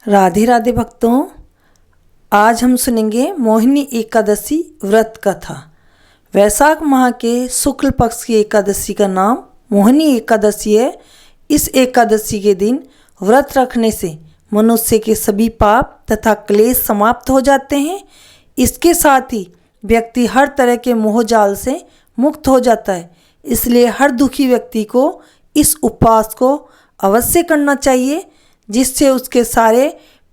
राधे राधे भक्तों, आज हम सुनेंगे मोहिनी एकादशी व्रत कथा। वैशाख माह के शुक्ल पक्ष की एकादशी का नाम मोहिनी एकादशी है। इस एकादशी के दिन व्रत रखने से मनुष्य के सभी पाप तथा क्लेश समाप्त हो जाते हैं। इसके साथ ही व्यक्ति हर तरह के मोह जाल से मुक्त हो जाता है। इसलिए हर दुखी व्यक्ति को इस उपवास को अवश्य करना चाहिए, जिससे उसके सारे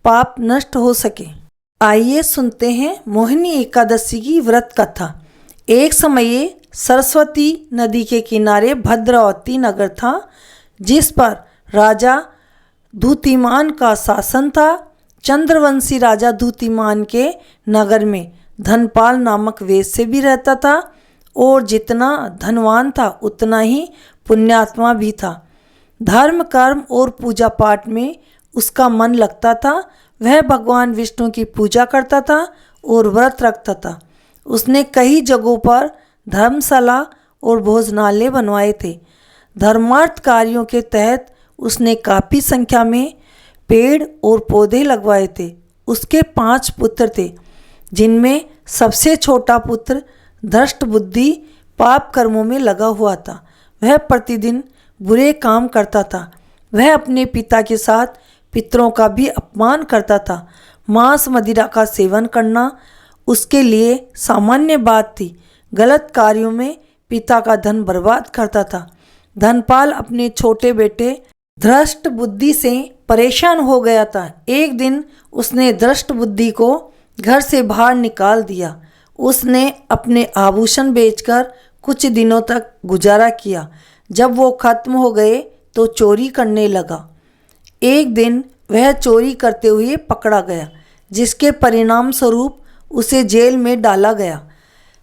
पाप नष्ट हो सके। आइए सुनते हैं मोहिनी एकादशी की व्रत कथा। एक समय सरस्वती नदी के किनारे भद्रावती नगर था, जिस पर राजा धूतिमान का शासन था। चंद्रवंशी राजा धूतिमान के नगर में धनपाल नामक वेश्य भी रहता था, और जितना धनवान था उतना ही पुण्यात्मा भी था। धर्म कर्म और पूजा पाठ में उसका मन लगता था। वह भगवान विष्णु की पूजा करता था और व्रत रखता था। उसने कई जगहों पर धर्मशाला और भोजनालय बनवाए थे। धर्मार्थ कार्यों के तहत उसने काफ़ी संख्या में पेड़ और पौधे लगवाए थे। उसके 5 पुत्र थे, जिनमें सबसे छोटा पुत्र धृष्ट बुद्धि पाप कर्मों में लगा हुआ था। वह प्रतिदिन बुरे काम करता था। वह अपने पिता के साथ पितरों का भी अपमान करता था। मांस मदिरा का सेवन करना उसके लिए सामान्य बात थी। गलत कार्यों में पिता का धन बर्बाद करता था। धनपाल अपने छोटे बेटे धृष्ट बुद्धि से परेशान हो गया था। एक दिन उसने धृष्ट बुद्धि को घर से बाहर निकाल दिया। उसने अपने आभूषण बेचकर कुछ दिनों तक गुजारा किया। जब वो खत्म हो गए तो चोरी करने लगा। एक दिन वह चोरी करते हुए पकड़ा गया, जिसके परिणाम स्वरूप उसे जेल में डाला गया।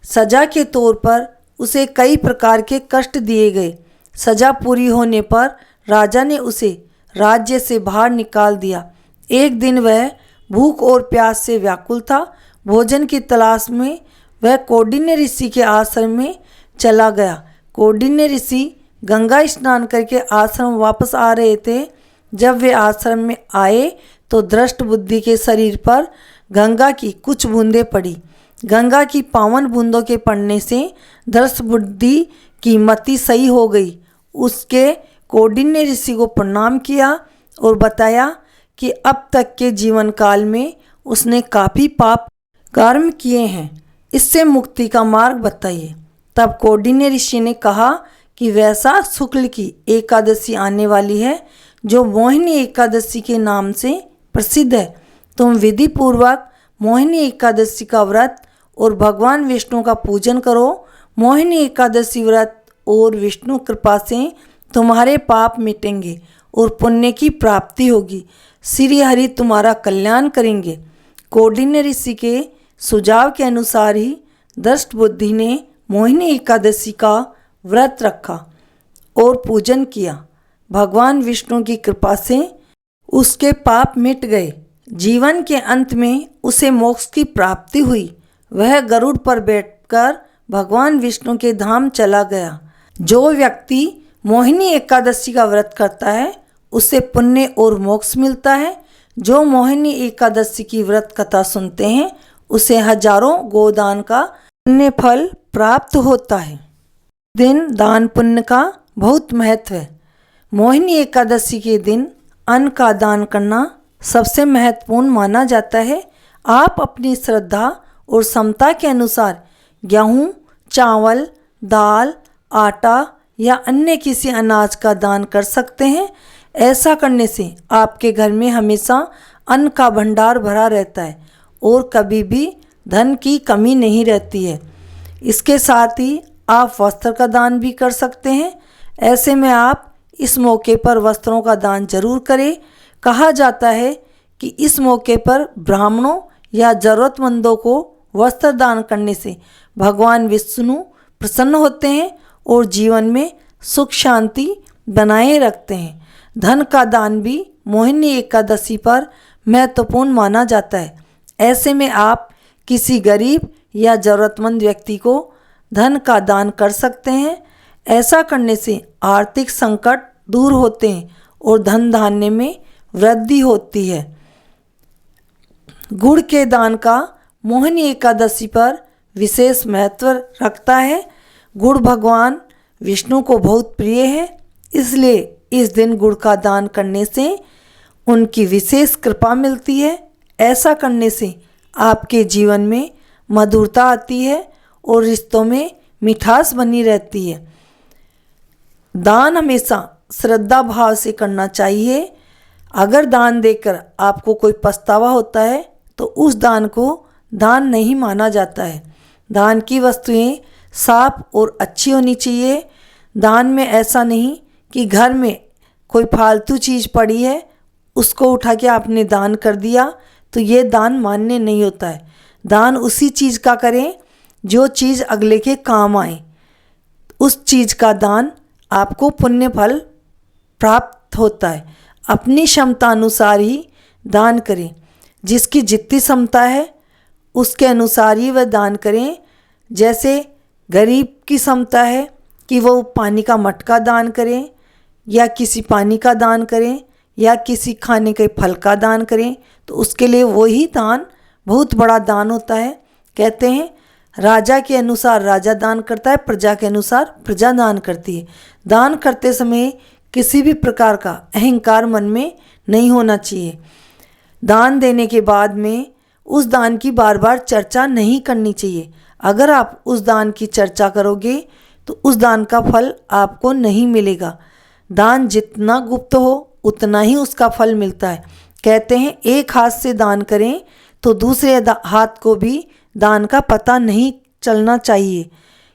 सजा के तौर पर उसे कई प्रकार के कष्ट दिए गए। सजा पूरी होने पर राजा ने उसे राज्य से बाहर निकाल दिया। एक दिन वह भूख और प्यास से व्याकुल था। भोजन की तलाश में वह कौंडिन्य ऋषि के आश्रम में चला गया। कौंडिन्य ऋषि गंगा स्नान करके आश्रम वापस आ रहे थे। जब वे आश्रम में आए तो धृष्ट बुद्धि के शरीर पर गंगा की कुछ बूंदें पड़ी। गंगा की पावन बूंदों के पड़ने से धृष्ट बुद्धि की मति सही हो गई। उसके कौंडिन्य ऋषि को प्रणाम किया और बताया कि अब तक के जीवन काल में उसने काफ़ी पाप कर्म किए हैं, इससे मुक्ति का मार्ग बताइए। तब कौंडिन्य ऋषि ने कहा कि वैशाख शुक्ल की एकादशी आने वाली है, जो मोहिनी एकादशी के नाम से प्रसिद्ध है। तुम विधि पूर्वक मोहिनी एकादशी का व्रत और भगवान विष्णु का पूजन करो। मोहिनी एकादशी व्रत और विष्णु कृपा से तुम्हारे पाप मिटेंगे और पुण्य की प्राप्ति होगी। श्री हरि तुम्हारा कल्याण करेंगे। कौंडिन्य ऋषि के सुझाव के अनुसार ही धृष्ट बुद्धि ने मोहिनी एकादशी का व्रत रखा और पूजन किया। भगवान विष्णु की कृपा से उसके पाप मिट गए। जीवन के अंत में उसे मोक्ष की प्राप्ति हुई। वह गरुड़ पर बैठकर भगवान विष्णु के धाम चला गया। जो व्यक्ति मोहिनी एकादशी का व्रत करता है उसे पुण्य और मोक्ष मिलता है। जो मोहिनी एकादशी की व्रत कथा सुनते हैं उसे हजारों गोदान का पुण्य फल प्राप्त होता है। दिन दान पुण्य का बहुत महत्व है। मोहिनी एकादशी के दिन अन्न का दान करना सबसे महत्वपूर्ण माना जाता है। आप अपनी श्रद्धा और क्षमता के अनुसार गेहूँ, चावल, दाल, आटा या अन्य किसी अनाज का दान कर सकते हैं। ऐसा करने से आपके घर में हमेशा अन्न का भंडार भरा रहता है और कभी भी धन की कमी नहीं रहती है। इसके साथ ही आप वस्त्र का दान भी कर सकते हैं। ऐसे में आप इस मौके पर वस्त्रों का दान जरूर करें। कहा जाता है कि इस मौके पर ब्राह्मणों या ज़रूरतमंदों को वस्त्र दान करने से भगवान विष्णु प्रसन्न होते हैं और जीवन में सुख शांति बनाए रखते हैं। धन का दान भी मोहिनी एकादशी पर महत्वपूर्ण माना जाता है। ऐसे में आप किसी गरीब या ज़रूरतमंद व्यक्ति को धन का दान कर सकते हैं। ऐसा करने से आर्थिक संकट दूर होते हैं और धन धान्य में वृद्धि होती है। गुड़ के दान का मोहिनी एकादशी पर विशेष महत्व रखता है। गुड़ भगवान विष्णु को बहुत प्रिय है, इसलिए इस दिन गुड़ का दान करने से उनकी विशेष कृपा मिलती है। ऐसा करने से आपके जीवन में मधुरता आती है और रिश्तों में मिठास बनी रहती है। दान हमेशा श्रद्धा भाव से करना चाहिए। अगर दान देकर आपको कोई पछतावा होता है तो उस दान को दान नहीं माना जाता है। दान की वस्तुएं साफ और अच्छी होनी चाहिए। दान में ऐसा नहीं कि घर में कोई फालतू चीज़ पड़ी है उसको उठा के आपने दान कर दिया, तो ये दान मान्य नहीं होता है। दान उसी चीज़ का करें जो चीज़ अगले के काम आए। उस चीज़ का दान आपको पुण्य फल प्राप्त होता है। अपनी क्षमता अनुसार ही दान करें। जिसकी जितनी क्षमता है उसके अनुसार ही वह दान करें। जैसे गरीब की क्षमता है कि वो पानी का मटका दान करें या किसी पानी का दान करें या किसी खाने के फल का दान करें, तो उसके लिए वही दान बहुत बड़ा दान होता है। कहते हैं राजा के अनुसार राजा दान करता है, प्रजा के अनुसार प्रजा दान करती है। दान करते समय किसी भी प्रकार का अहंकार मन में नहीं होना चाहिए। दान देने के बाद में उस दान की बार बार चर्चा नहीं करनी चाहिए। अगर आप उस दान की चर्चा करोगे तो उस दान का फल आपको नहीं मिलेगा। दान जितना गुप्त हो उतना ही उसका फल मिलता है। कहते हैं एक हाथ से दान करें तो दूसरे हाथ को भी दान का पता नहीं चलना चाहिए।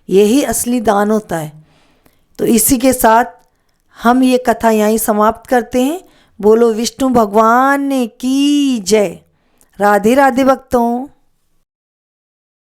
यही असली दान होता है। तो इसी के साथ हम ये कथा यहीं समाप्त करते हैं। बोलो विष्णु भगवान की जय। राधे राधे भक्तों।